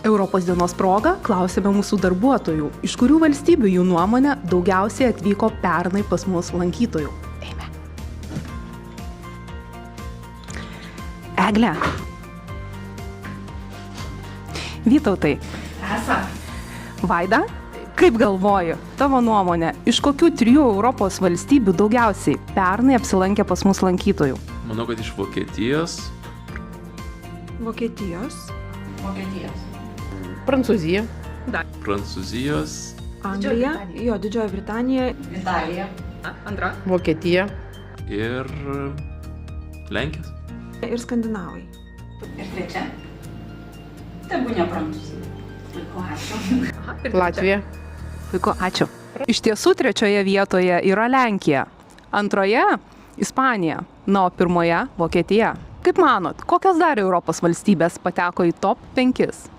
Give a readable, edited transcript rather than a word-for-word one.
Europos dienos proga klausėme mūsų darbuotojų, iš kurių valstybių jų nuomonė daugiausiai atvyko pernai pas mus lankytojų. Eime. Egle. Vytautai. Esa. Vaida, kaip galvoji, tavo nuomonė, iš kokių 3 Europos valstybių daugiausiai pernai apsilankė pas mus lankytojų? Manau, kad iš Vokietijos. Vokietijos. Prancūzija. Prancūzijos. Anglija. Jo, Didžioji Britanija. Italija. Antra. Vokietija. Ir Lenkijos. Ir skandinavai. Ir trečia. Tebūnė Prancūzija. Puiku, ačiū. Latvija. Puiku, ačiū. Iš tiesų 3 vietoje yra Lenkija, 2 Ispanija, na, o 1 Vokietija. Kaip manot, kokios dar Europos valstybės pateko į top 5?